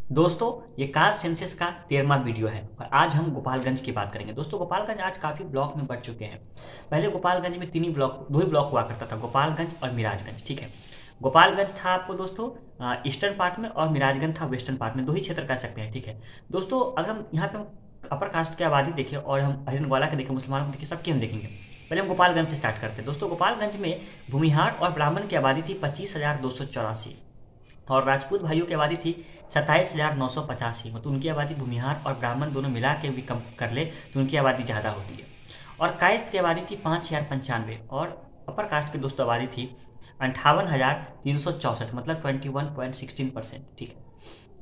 दोस्तों, ये caste census का 13वां वीडियो है और आज हम गोपालगंज की बात करेंगे। दोस्तों, गोपालगंज आज काफ़ी ब्लॉक में बढ़ चुके हैं। पहले गोपालगंज में दो ही ब्लॉक हुआ करता था, गोपालगंज और मिराजगंज। ठीक है, गोपालगंज था आपको दोस्तों ईस्टर्न पार्ट में और मिराजगंज था वेस्टर्न पार्ट में, दो ही क्षेत्र कह सकते हैं। ठीक है दोस्तों, अगर हम यहाँ पे अपर कास्ट की आबादी देखें और हम हरियाणा के देखें, मुसलमानों को देखें, सबकी हम देखेंगे। पहले हम गोपालगंज से स्टार्ट करते हैं। दोस्तों, गोपालगंज में भूमिहार और ब्राह्मण की आबादी थी 25,284 और राजपूत भाइयों की आबादी थी 27,985। मतलब उनकी आबादी भूमिहार और ब्राह्मण दोनों मिला के भी कम कर ले तो उनकी आबादी ज़्यादा होती है। और कायस्थ की आबादी थी 5,095 और अपर कास्ट की दोस्तों आबादी थी 58,364, मतलब 21.16%। ठीक है,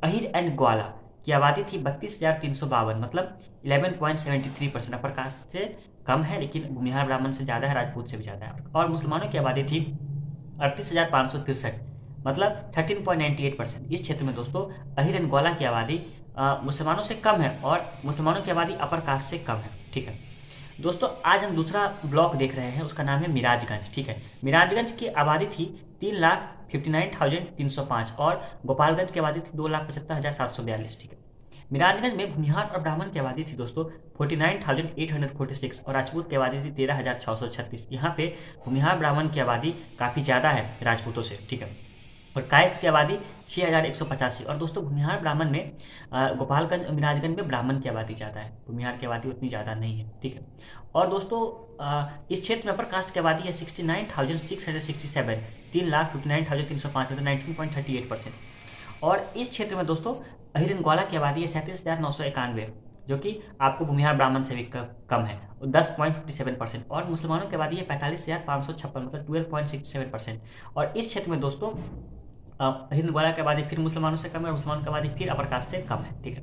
अहिर एंड ग्वाला की आबादी थी 32,352, मतलब 11.73%। अपर कास्ट से कम है लेकिन भूमिहार ब्राह्मण से ज़्यादा है, राजपूत से भी ज़्यादा है। और मुसलमानों की आबादी थी 38,563, मतलब 13.98%। इस क्षेत्र में दोस्तों अहिर एंड ग्वाला की आबादी मुसलमानों से कम है और मुसलमानों की आबादी अपर कास्ट से कम है। ठीक है दोस्तों, आज हम दूसरा ब्लॉक देख रहे हैं, उसका नाम है मिराजगंज। ठीक है, मिराजगंज की आबादी थी 3,59,305 और गोपालगंज की आबादी थी 2,75,742। ठीक है, मिराजगंज में भूमिहार और ब्राह्मण की आबादी थी दोस्तों 49,846 और राजपूत की आबादी थी 13,636। यहाँ पे भूमिहार ब्राह्मण की आबादी काफ़ी ज़्यादा है राजपूतों से। ठीक है, और कायस्थ की आबादी 6,185। और दोस्तों भूमिहार ब्राह्मण में गोपालगंज और मिराजगंज में ब्राह्मण की आबादी ज़्यादा है, भूमिहार की आबादी उतनी ज़्यादा नहीं है। ठीक है, और दोस्तों इस क्षेत्र में अपर कास्ट की आबादी है 69,667, 3,59,305, 19.38%। और इस क्षेत्र में दोस्तों अहिर एंड ग्वाला की आबादी है 37,991, जो कि आपको भूमिहार ब्राह्मण से भी कम है, 10.57%। और मुसलमानों की आबादी है 45,556, मतलब 12.67%। और इस क्षेत्र में दोस्तों हिंद ग्वाला की आबादी फिर मुसलमानों से कम है और मुसलमानों की आबादी फिर अपर कास्ट से कम है। ठीक है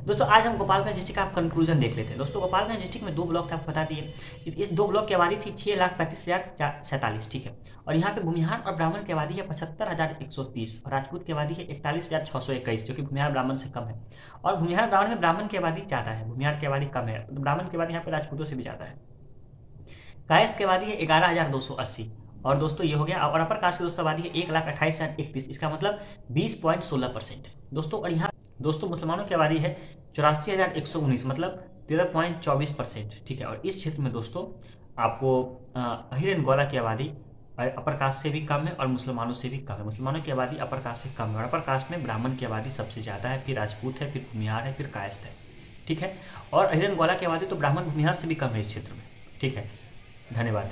दोस्तों, आज हम गोपालगंज डिस्ट्रिक्ट का आप कंक्लूजन देख लेते हैं। दोस्तों, गोपालगंज डिस्ट्रिक्ट में दो ब्लॉक थे, आपको बता दिए। इस दो ब्लॉक की आबादी थी 6,35,047। ठीक है, और यहाँ पे भूमिहार और ब्राह्मण की आबादी है 75,130 और राजपूत की आबादी है 41,621, जो कि भूमिहार ब्राह्मण से कम है। और भूमिहार ब्राह्मण में ब्राह्मण की आबादी ज़्यादा है, भूमिहार की आबादी कम है, तो ब्राह्मण की आबादी यहाँ पे राजपूतों से भी ज़्यादा है। कायस्थ की आबादी है 11,280 और दोस्तों ये हो गया। और अपर कास्ट की दोस्तों आबादी है 1,28,031, इसका मतलब 20.16%। दोस्तों, और यहाँ दोस्तों मुसलमानों की आबादी है 84,119, मतलब 13.24%। ठीक है, और इस क्षेत्र में दोस्तों आपको अहिर एंड ग्वाला की आबादी अपर कास्ट से भी कम है और मुसलमानों से भी कम है। मुसलमानों की आबादी अपर कास्ट से कम है और अपर कास्ट में ब्राह्मण की आबादी सबसे ज़्यादा है, फिर राजपूत है, फिर भूमिहार है, फिर कायस्थ है। ठीक है, और अहिर एंड ग्वाला की आबादी तो ब्राह्मण भूमिहार से भी कम है इस क्षेत्र में। ठीक है, धन्यवाद।